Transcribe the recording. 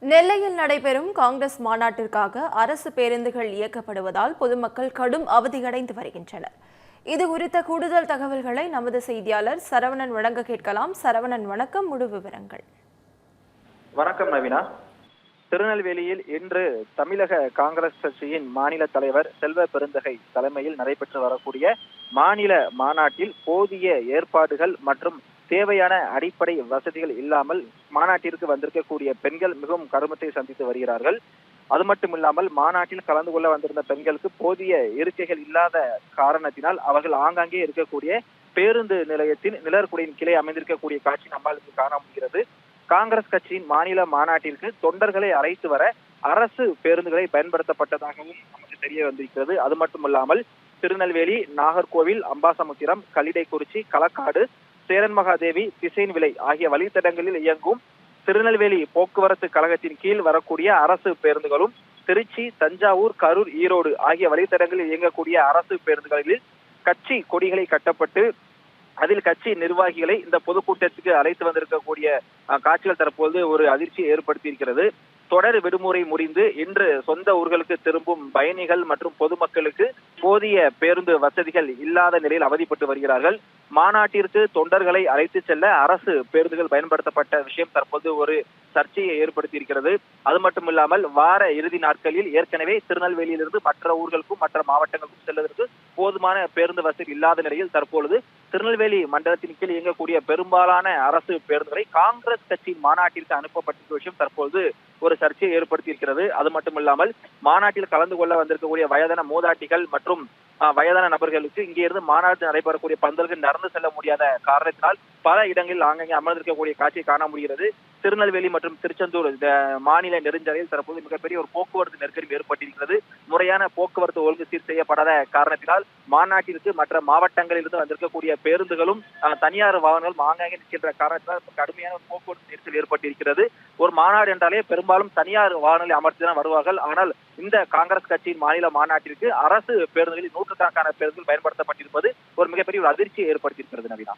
நெல்லையில் நடைபெறும் காங்கிரஸ் மாநாட்டிற்காக அரசு பேருந்துகள் இயக்கப்படுவதால் பொதுமக்கள் கடும் அவதியடைந்து வருகின்றனர். இது குறித்த கூடுதல் தகவல்களை நமது செய்தியாளர் சரவணன் வழங்க கேட்கலாம். சரவணன், வணக்கம். முழு விவரங்கள். வணக்கம் நவீனா. திருநெல்வேலியில் இன்று தமிழக காங்கிரஸ் கட்சியின் மாநில தலைவர் செல்வ பெருந்தகை தலைமையில் நடைபெற்று வரக்கூடிய மாநில மாநாட்டில் போதிய ஏற்பாடுகள் மற்றும் தேவையான அடிப்படை வசதிகள் இல்லாமல் மாநாட்டிற்கு வந்திருக்கக்கூடிய பெண்கள் மிகவும் கருமத்தை சந்தித்து வருகிறார்கள். அது மட்டும் இல்லாமல் மாநாட்டில் கலந்து கொள்ள வந்திருந்த பெண்களுக்கு போதிய இருக்கைகள் இல்லாத காரணத்தினால் அவர்கள் ஆங்காங்கே இருக்கக்கூடிய பேருந்து நிலையத்தின் நிழற்குடையின் கீழே அமைந்திருக்கக்கூடிய காட்சி நம்மளுக்கு காண முடிகிறது. காங்கிரஸ் கட்சியின் மாநில மாநாட்டிற்கு தொண்டர்களை அழைத்து வர அரசு பேருந்துகளை பயன்படுத்தப்பட்டதாகவும் நமக்கு தெரிய வந்திருக்கிறது. அது மட்டுமல்லாமல் திருநெல்வேலி, நாகர்கோவில், அம்பாசமுத்திரம், கல்லிடைக்குறிச்சி, களக்காடு, சேரன்மகாதேவி, திசைன்விளை ஆகிய வழித்தடங்களில் இயங்கும் திருநெல்வேலி போக்குவரத்து கழகத்தின் கீழ் வரக்கூடிய அரசு பேருந்துகளும் திருச்சி, தஞ்சாவூர், கரூர், ஈரோடு ஆகிய வழித்தடங்களில் இயங்கக்கூடிய அரசு பேருந்துகளில் கட்சி கொடிகளை கட்டப்பட்டு அதில் கட்சி நிர்வாகிகளை இந்த பொதுக்கூட்டத்துக்கு அழைத்து வந்திருக்கக்கூடிய காட்சிகள் தற்போது ஒரு அதிர்ச்சியை ஏற்படுத்தி இருக்கிறது. தொடர் விடுமுறை முடிந்து இன்று சொந்த ஊர்களுக்கு திரும்பும் பயணிகள் மற்றும் பொதுமக்களுக்கு போதிய பேருந்து வசதிகள் இல்லாத நிலையில் அவதிப்பட்டு வருகிறார்கள். மாநாட்டிற்கு தொண்டர்களை அழைத்து செல்ல அரசு பேருந்துகள் பயன்படுத்தப்பட்ட விஷயம் தற்போது ஒரு சர்ச்சையை ஏற்படுத்தி இருக்கிறது. அது மட்டும் இல்லாமல் வார இறுதி நாட்களில் ஏற்கனவே திருநெல்வேலியிலிருந்து மற்ற ஊர்களுக்கும் மற்ற மாவட்டங்களுக்கும் செல்வதற்கு போதுமான பேருந்து வசதி இல்லாத நிலையில் தற்பொழுது திருநெல்வேலி மண்டலத்தின் கீழ் இயங்கக்கூடிய பெரும்பாலான அரசு பேருந்துகளை காங்கிரஸ் கட்சியின் மாநாட்டிற்கு அனுப்பப்பட்டிருக்க விஷயம் தற்போது ஒரு சர்ச்சையை ஏற்படுத்தி இருக்கிறது. அது மட்டுமில்லாமல் மாநாட்டில் கலந்து கொள்ள வந்திருக்கக்கூடிய வயதான மூதாட்டிகள் மற்றும் வயதான நபர்களுக்கு இங்கே இருந்து மாநாடு நடைபெறக்கூடிய பந்தல்கள் நடந்து செல்ல முடியாத காரணத்தினால் பல இடங்களில் ஆங்காங்கே அமர்ந்திருக்கக்கூடிய காட்சியை காண முடிகிறது. திருநெல்வேலி மற்றும் திருச்செந்தூர் மாநில நெடுஞ்சாலையில் தற்போது மிகப்பெரிய ஒரு போக்குவரத்து நெருக்கடி ஏற்பட்டிருக்கிறது. முறையான போக்குவரத்து ஒழுங்கு சீர் செய்யப்படாத காரணத்தினால் மாநாட்டிற்கு மற்ற மாவட்டங்களில் இருந்து வந்திருக்கக்கூடிய பேருந்துகளும் தனியார் வாகனங்களும் ஆங்காங்கே நிற்கின்ற காரணத்தினால் கடுமையான போக்குவரத்து நெரிசல் ஏற்பட்டிருக்கிறது. ஒரு மாநாடு என்றாலே பெரும்பாலும் தனியார் வாகனங்களை அமர்த்திதான் வருவார்கள். ஆனால் இந்த காங்கிரஸ் கட்சியின் மாநில மாநாட்டிற்கு அரசு பேருந்துகளில் நூற்றுக்கணக்கான பேருந்துகள் பயன்படுத்தப்பட்டிருப்பது ஒரு மிகப்பெரிய ஒரு அதிர்ச்சியை ஏற்படுத்தியிருக்கிறது. நவீனா.